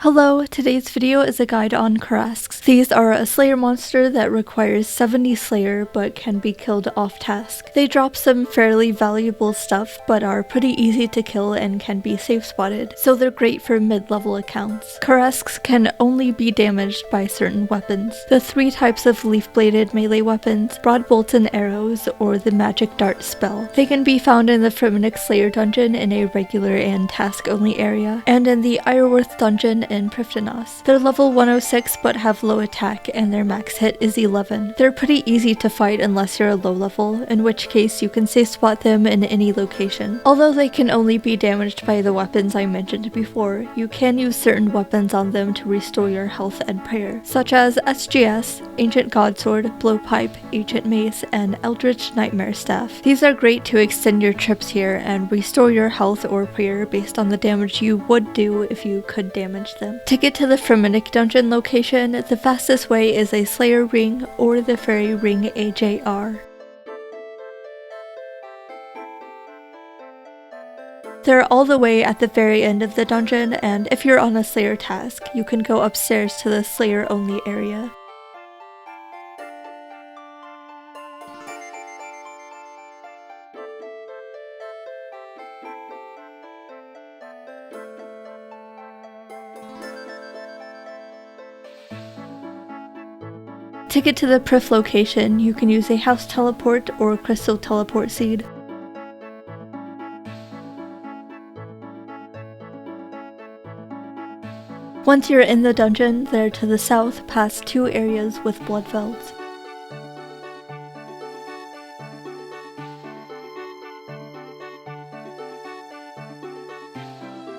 Hello, today's video is a guide on Kurasks. These are a slayer monster that requires 70 slayer but can be killed off task. They drop some fairly valuable stuff but are pretty easy to kill and can be safe spotted, so they're great for mid-level accounts. Kurasks can only be damaged by certain weapons. The three types of leaf-bladed melee weapons, broad bolts and arrows, or the magic dart spell. They can be found in the Fremennik Slayer dungeon in a regular and task-only area, and in the Ironworth dungeon in Prifddinas. They're level 106 but have low attack and their max hit is 11. They're pretty easy to fight unless you're a low level, in which case you can safe spot them in any location. Although they can only be damaged by the weapons I mentioned before, you can use certain weapons on them to restore your health and prayer, such as SGS, Ancient Godsword, Blowpipe, Ancient Mace, and Eldritch Nightmare Staff. These are great to extend your trips here and restore your health or prayer based on the damage you would do if you could damage them. To get to the Fremennik dungeon location, the fastest way is a Slayer Ring or the Fairy Ring AJR. They're all the way at the very end of the dungeon, and if you're on a Slayer task, you can go upstairs to the Slayer only area. To get to the Prif location, you can use a house teleport or crystal teleport seed. Once you're in the dungeon, they're to the south past two areas with blood velds.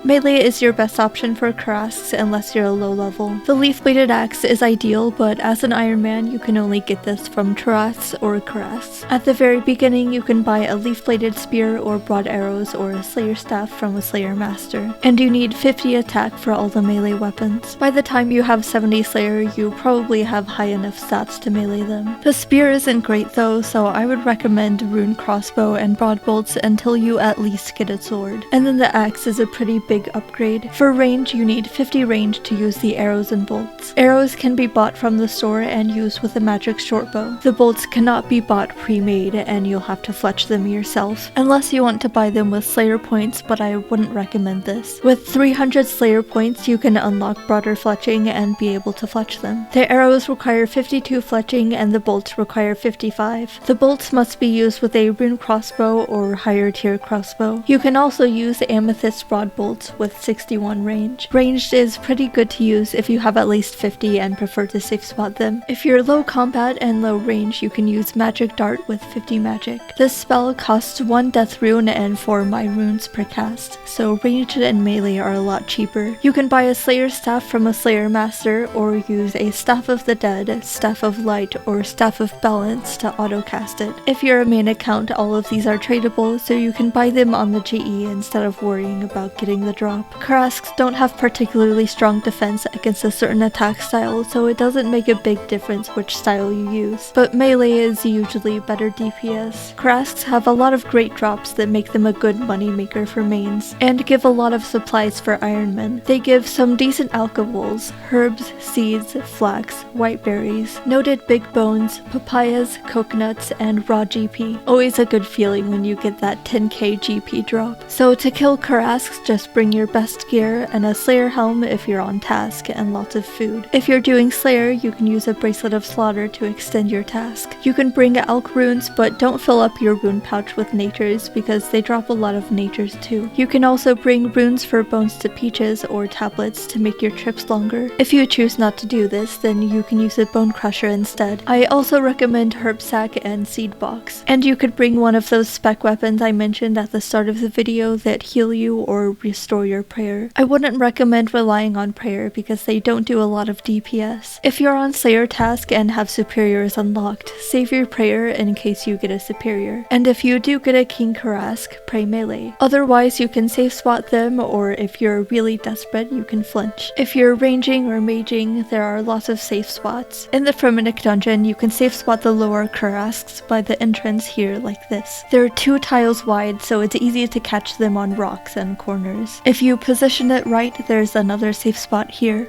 Melee is your best option for Kurasks unless you're a low level. The leaf-bladed axe is ideal, but as an Ironman you can only get this from Kurasks or Kurasks. At the very beginning you can buy a leaf-bladed spear or broad arrows or a slayer staff from a slayer master, and you need 50 attack for all the melee weapons. By the time you have 70 slayer, you probably have high enough stats to melee them. The spear isn't great though, so I would recommend rune crossbow and broad bolts until you at least get a sword. And then the axe is a pretty big upgrade. For range, you need 50 range to use the arrows and bolts. Arrows can be bought from the store and used with a magic shortbow. The bolts cannot be bought pre-made and you'll have to fletch them yourself, unless you want to buy them with slayer points, but I wouldn't recommend this. With 300 slayer points, you can unlock broader fletching and be able to fletch them. The arrows require 52 fletching and the bolts require 55. The bolts must be used with a rune crossbow or higher tier crossbow. You can also use amethyst broad bolts with 61 range. Ranged is pretty good to use if you have at least 50 and prefer to safe spot them. If you're low combat and low range, you can use magic dart with 50 magic. This spell costs 1 death rune and 4 my runes per cast, so ranged and melee are a lot cheaper. You can buy a slayer staff from a slayer master or use a staff of the dead, staff of light, or staff of balance to auto cast it. If you're a main account, all of these are tradable, so you can buy them on the GE instead of worrying about getting the drop. Kurasks don't have particularly strong defense against a certain attack style, so it doesn't make a big difference which style you use, but melee is usually better DPS. Kurasks have a lot of great drops that make them a good money maker for mains, and give a lot of supplies for Ironmen. They give some decent alcohols, herbs, seeds, flax, white berries, noted big bones, papayas, coconuts, and raw GP. Always a good feeling when you get that 10k GP drop. So to kill Kurasks, just bring your best gear and a slayer helm if you're on task, and lots of food. If you're doing slayer, you can use a bracelet of slaughter to extend your task. You can bring elk runes, but don't fill up your rune pouch with natures because they drop a lot of natures too. You can also bring runes for bones to peaches or tablets to make your trips longer. If you choose not to do this, then you can use a bone crusher instead. I also recommend herb sack and seed box. And you could bring one of those spec weapons I mentioned at the start of the video that heal you or restore your prayer. I wouldn't recommend relying on prayer because they don't do a lot of DPS. If you're on slayer task and have superiors unlocked, save your prayer in case you get a superior. And if you do get a king Kurask, pray melee. Otherwise you can safe spot them, or if you're really desperate you can flinch. If you're ranging or maging, there are lots of safe spots. In the Fremennik dungeon you can safe spot the lower Kurasks by the entrance here like this. They're 2 tiles wide, so it's easy to catch them on rocks and corners. entrance. If you position it right, there's another safe spot here.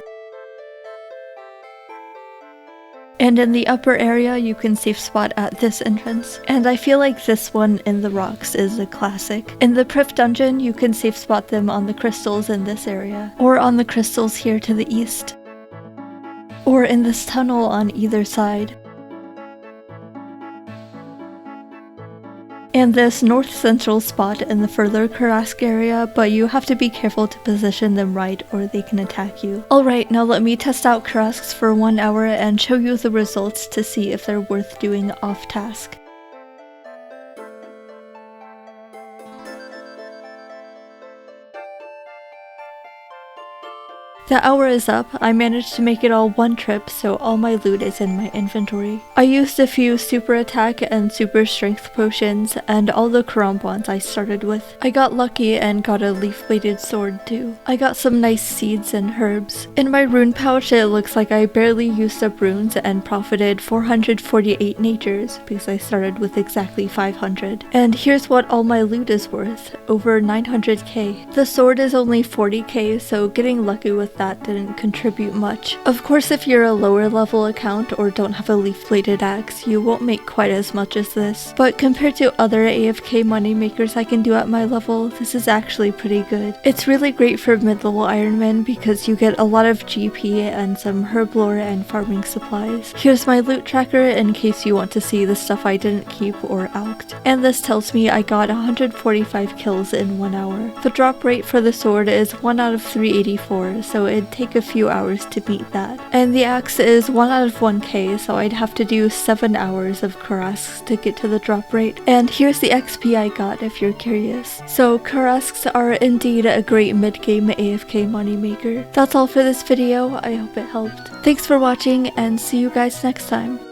And in the upper area, you can safe spot at this entrance. And I feel like this one in the rocks is a classic. In the Prif dungeon, you can safe spot them on the crystals in this area, or on the crystals here to the east, or in this tunnel on either side. And this north central spot in the further Kurasks area, but you have to be careful to position them right or they can attack you. Alright, now let me test out Kurasks for 1 hour and show you the results to see if they're worth doing off task. The hour is up. I managed to make it all one trip, so all my loot is in my inventory. I used a few super attack and super strength potions, and all the Kurambons I started with. I got lucky and got a leaf-bladed sword too. I got some nice seeds and herbs. In my rune pouch, it looks like I barely used up runes and profited 448 natures, because I started with exactly 500. And here's what all my loot is worth, over 900k. The sword is only 40k, so getting lucky with that didn't contribute much. Of course, if you're a lower level account or don't have a leaf-bladed axe, you won't make quite as much as this. But compared to other AFK moneymakers I can do at my level, this is actually pretty good. It's really great for mid-level Ironman because you get a lot of GP and some herblore and farming supplies. Here's my loot tracker in case you want to see the stuff I didn't keep or alked. And this tells me I got 145 kills in 1 hour. The drop rate for the sword is 1 out of 384, so it'd take a few hours to beat that. And the axe is 1 out of 1k, so I'd have to do 7 hours of Kurasks to get to the drop rate. And here's the XP I got if you're curious. So Kurasks are indeed a great mid-game AFK moneymaker. That's all for this video. I hope it helped. Thanks for watching and see you guys next time.